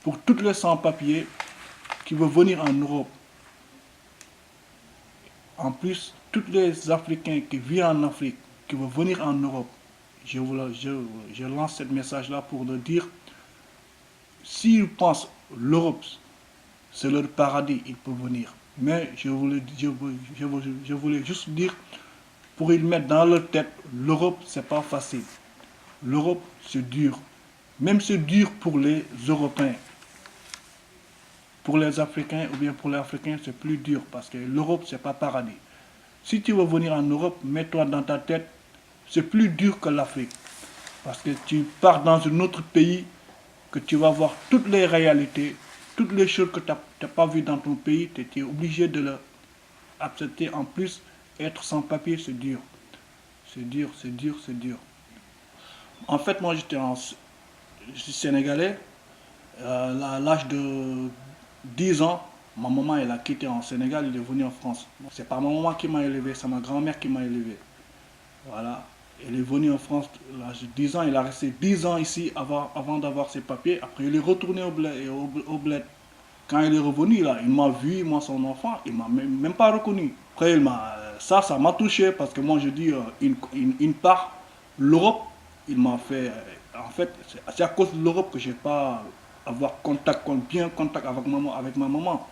pour toutes les sans-papiers qui veulent venir en Europe. En plus, tous les Africains qui vivent en Afrique, qui veulent venir en Europe, je lance ce message-là pour leur dire, s'ils pensent l'Europe, c'est leur paradis, ils peuvent venir. Mais je voulais juste dire, pour ils mettre dans leur tête, l'Europe, c'est pas facile. L'Europe, c'est dur. Même c'est dur pour les Européens. Pour les Africains ou bien pour les Africains, c'est plus dur parce que l'Europe, c'est pas paradis. Si tu veux venir en Europe, mets-toi dans ta tête, c'est plus dur que l'Afrique. Parce que tu pars dans un autre pays, que tu vas voir toutes les réalités, toutes les choses que tu n'as pas vues dans ton pays, tu es obligé de les accepter. En plus, être sans papier, c'est dur. C'est dur, c'est dur, c'est dur. En fait, moi, je suis sénégalais. À l'âge de 10 ans, ma maman, elle a quitté en Sénégal, elle est venue en France. C'est pas ma maman qui m'a élevé, c'est ma grand-mère qui m'a élevé. Voilà. Elle est venue en France à l'âge de 10 ans, il a resté 10 ans ici avant d'avoir ses papiers. Après, il est retourné au bled. Quand il est revenu, là, il m'a vu, moi, son enfant, il m'a même pas reconnu. Après, ça m'a touché parce que moi, je dis, une part, l'Europe, il m'a fait. En fait, c'est à cause de l'Europe que je n'ai pas avoir bien contact avec ma maman.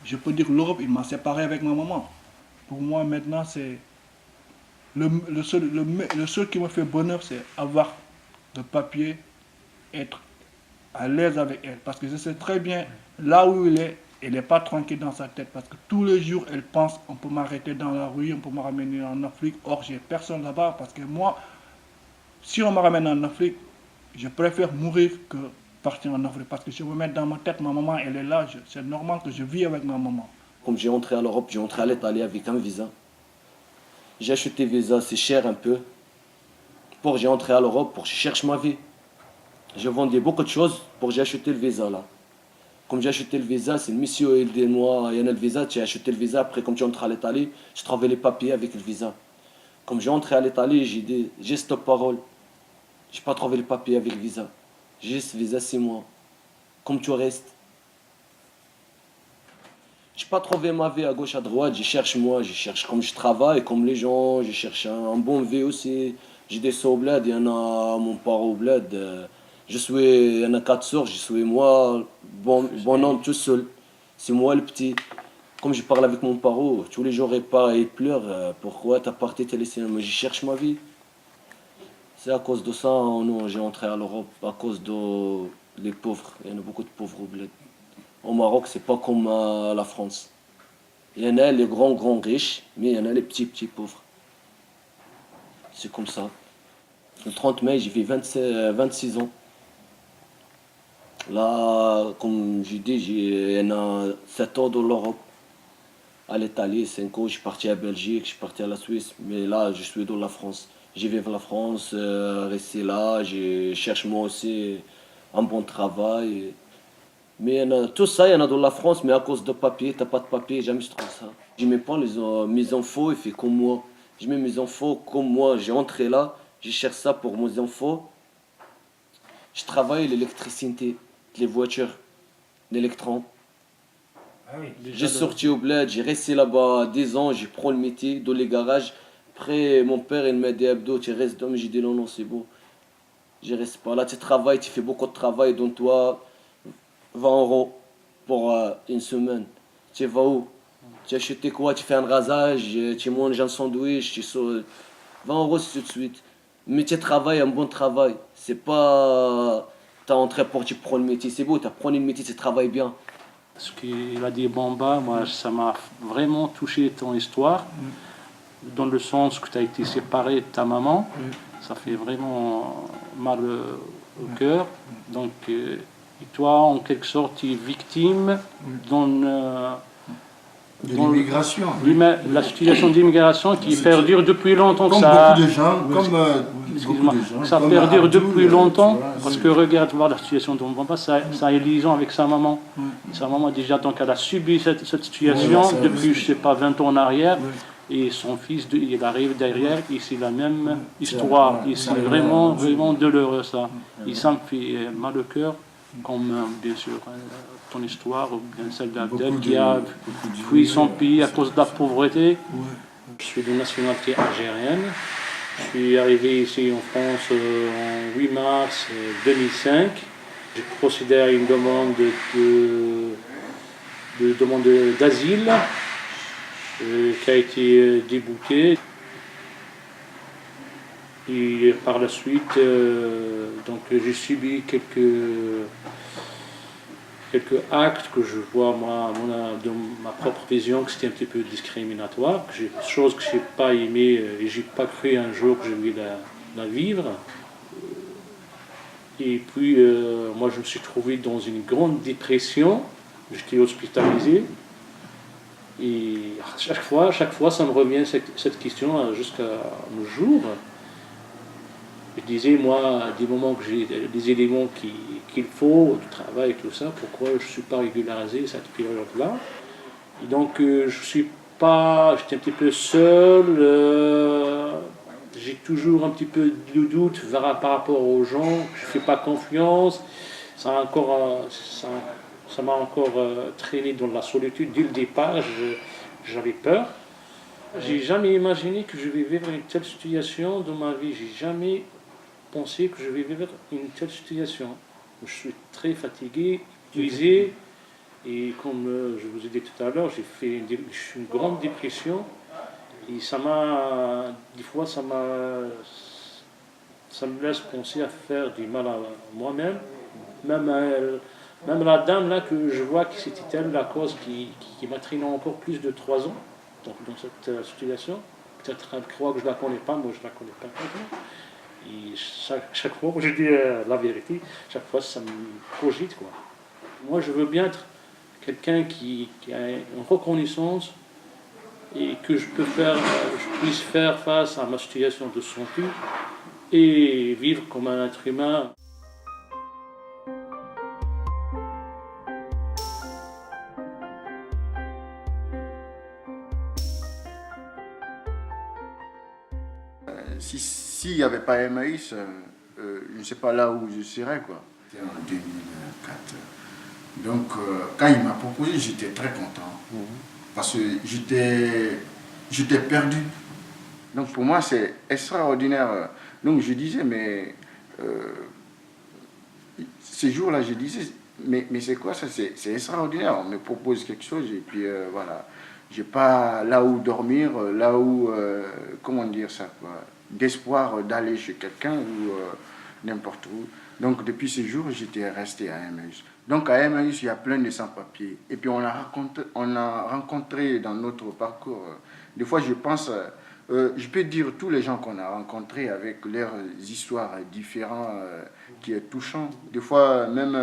Je peux dire l'Europe, il m'a séparé avec ma maman. Pour moi, maintenant, c'est. Le seul qui me fait bonheur, c'est avoir le papier, être à l'aise avec elle. Parce que je sais très bien, là où elle n'est pas tranquille dans sa tête. Parce que tous les jours, elle pense, on peut m'arrêter dans la rue, on peut me ramener en Afrique. Or, j'ai personne là-bas. Parce que moi, si on me ramène en Afrique, je préfère mourir que partir en Afrique. Parce que je me mets dans ma tête, ma maman, elle est là. C'est normal que je vis avec ma maman. Comme j'ai entré à l'Europe, j'ai entré à l'Italie avec un visa. J'ai acheté visa, c'est cher un peu. Pour j'ai entré à l'Europe, pour je cherche ma vie. Je vendais beaucoup de choses pour j'ai acheté le visa là. Comme j'ai acheté le visa, c'est le monsieur, il dit moi, il y en a le visa, tu as acheté le visa. Après, comme tu entres à l'Italie, je trouvais les papiers avec le visa. Comme j'ai entré à l'Italie, j'ai dit, j'ai stop parole. Je n'ai pas trouvé le papier avec le visa. J'ai ce visa 6 mois. Comme tu restes. Je n'ai pas trouvé ma vie à gauche, à droite. Je cherche comme je travaille, comme les gens. Je cherche un bon vie aussi. J'ai des sous au bled, il y en a mon père au bled. Il y en a 4 soeurs, je suis moi, bon homme tout seul. C'est moi le petit. Comme je parle avec mon paro, tous les jours il pleure. Pourquoi t'as parti, t'es laissé? Mais je cherche ma vie. C'est à cause de ça, non, j'ai entré à l'Europe, à cause des pauvres. Il y en a beaucoup de pauvres au bled. Au Maroc, c'est pas comme la France. Il y en a les grands riches, mais il y en a les petits pauvres. C'est comme ça. Le 30 mai, j'ai fait 26 ans. Là, comme je dis, il y en a 7 ans dans l'Europe. À l'Italie, 5 ans, je suis parti à Belgique, je suis parti à la Suisse. Mais là, je suis dans la France. Je vais vers la France, rester là, je cherche moi aussi un bon travail. Mais tout ça, il y en a dans la France, mais à cause de papier, t'as pas de papier, jamais je trouve ça. Je mets pas mes infos, il fait comme moi. Je mets mes infos comme moi, j'ai entré là, je cherche ça pour mes infos. Je travaille l'électricité, les voitures, l'électron. Ah oui, J'ai sorti au bled, j'ai resté là-bas 10 ans, j'ai pris le métier dans les garages. Après, mon père, il m'a dit, Abdo, tu restes dedans, mais j'ai dit non, c'est bon. Je reste pas là, tu travailles, tu fais beaucoup de travail, donc toi, 20 euros pour une semaine. Tu vas où? Tu achètes quoi? Tu fais un rasage, tu manges un sandwich, tu sautes. 20 euros, c'est tout de suite. Mais tu travailles, un bon travail. C'est pas. T'as entré pour tu prends le métier, c'est beau, t'as pris le métier, tu travailles bien. ce qu'il a dit Bamba, moi, ça m'a vraiment touché ton histoire, dans le sens que tu as été séparé de ta maman. Ça fait vraiment mal au cœur. Donc, et toi, en quelque sorte, tu es victime dans de l'immigration. La situation d'immigration qui perdure depuis longtemps. Comme ça, beaucoup de gens, beaucoup de gens. Ça perdure depuis longtemps, parce que regarde, voir la situation de mon papa, ça a une liaison avec sa maman. Sa maman déjà, donc elle a subi cette situation depuis, je sais pas, 20 ans en arrière. Et son fils, il arrive derrière, et c'est la même histoire. Et c'est vraiment douloureux ça. Et ça me fait mal au cœur. comme bien sûr ton histoire, ou bien celle d'Abdel Beaucoup qui a beaucoup de- fui son pays à cause de la pauvreté. Ouais. Je suis de nationalité algérienne. Je suis arrivé ici en France en 8 mars 2005. J'ai procédé à une demande demande d'asile qui a été déboutée. Et par la suite, donc j'ai subi quelques actes que je vois moi de ma propre vision que c'était un petit peu discriminatoire, chose que je n'ai pas aimé et j'ai pas cru un jour que je vais la vivre. Et puis moi je me suis trouvé dans une grande dépression, j'étais hospitalisé. Et chaque fois ça me revient cette question jusqu'à nos jours. Je disais, moi, à des moments que j'ai des éléments qu'il faut, du travail et tout ça, pourquoi je ne suis pas régularisé cette période-là. Et donc, j'étais un petit peu seul, j'ai toujours un petit peu de doute par rapport aux gens, je ne fais pas confiance, ça m'a encore traîné dans la solitude. Dès le départ, j'avais peur. J'ai jamais imaginé que je vais vivre une telle situation dans ma vie, j'ai jamais pensé que je vais vivre une telle situation. Je suis très fatigué, épuisé, et comme je vous ai dit tout à l'heure, j'ai fait une grande dépression, et des fois ça me laisse penser à faire du mal à moi-même, même la dame là que je vois que c'était elle la cause qui m'a traîné encore plus de 3 ans donc, dans cette situation. Peut-être elle croit que je la connais pas, moi je la connais pas complètement. Et chaque fois que je dis la vérité, chaque fois ça me cogite, quoi. Moi je veux bien être quelqu'un qui a une reconnaissance et que je puisse faire face à ma situation de santé et vivre comme un être humain. S'il n'y avait pas Emmaüs, je ne sais pas là où je serais, quoi. C'était en 2004. Donc, quand il m'a proposé, j'étais très content. Parce que j'étais perdu. Donc, pour moi, c'est extraordinaire. Donc, je disais, mais ces jours-là, je disais, mais c'est quoi ça? C'est extraordinaire. On me propose quelque chose et puis voilà. J'ai pas là où dormir, là où, comment dire ça, quoi, d'espoir d'aller chez quelqu'un ou n'importe où. Donc depuis ce jour, j'étais resté à Emmaüs. Donc à Emmaüs, il y a plein de sans-papiers. Et puis on a rencontré dans notre parcours, des fois je pense, je peux dire tous les gens qu'on a rencontrés avec leurs histoires différentes, qui est touchant. Des fois même,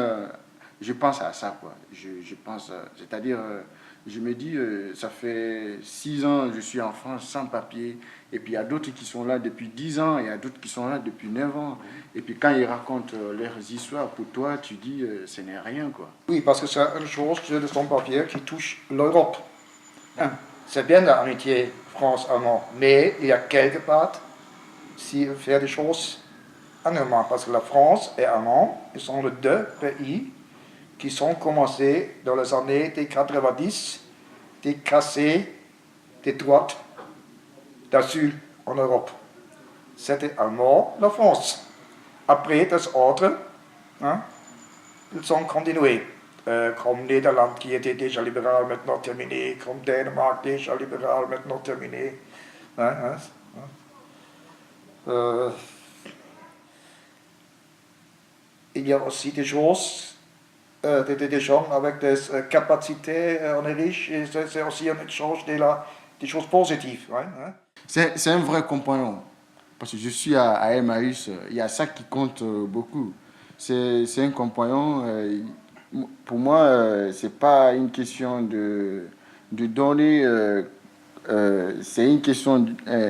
je pense à ça, quoi. Je pense, c'est-à-dire... je me dis, ça fait 6 ans que je suis en France sans papier. Et puis il y a d'autres qui sont là depuis 10 ans, et il y a d'autres qui sont là depuis 9 ans. Et puis quand ils racontent leurs histoires, pour toi, tu dis, ce n'est rien, quoi. Oui, parce que c'est une chose de sans-papier qui touche l'Europe. Hein? C'est bien l'amitié France-Allemand, mais il y a quelque part, si on fait des choses anormales, parce que la France et l'Allemagne, ils sont les deux pays qui sont commencés dans les années 90 de casser des droits d'asile en Europe. C'était allemand, la France. Après, les autres, hein, ils ont continué. Comme Nederland qui était déjà libéral, maintenant terminé. Comme Danemark, déjà libéral, maintenant terminé. Hein, hein. Il y a aussi des choses. Des gens avec des capacités, on est riche, et c'est aussi une chose des choses positives. Hein? C'est un vrai compagnon. Parce que je suis à Emmaüs, il y a ça qui compte beaucoup. C'est un compagnon. Pour moi, c'est pas une question de donner, c'est une question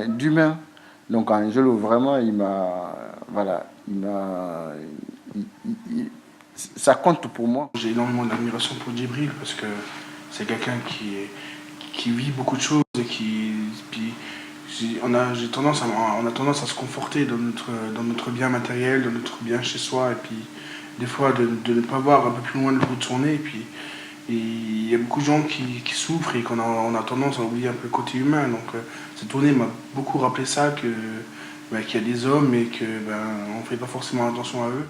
d'humain. Donc Angelo, vraiment, ça compte pour moi. J'ai énormément d'admiration pour Djibril parce que c'est quelqu'un qui vit beaucoup de choses et puis on a tendance à se conforter dans notre bien matériel, dans notre bien chez soi et des fois de ne pas voir un peu plus loin le bout de son nez. Et puis, il y a beaucoup de gens qui souffrent et on a tendance à oublier un peu le côté humain. Donc cette tournée m'a beaucoup rappelé ça, qu'il y a des hommes et que on ne fait pas forcément attention à eux.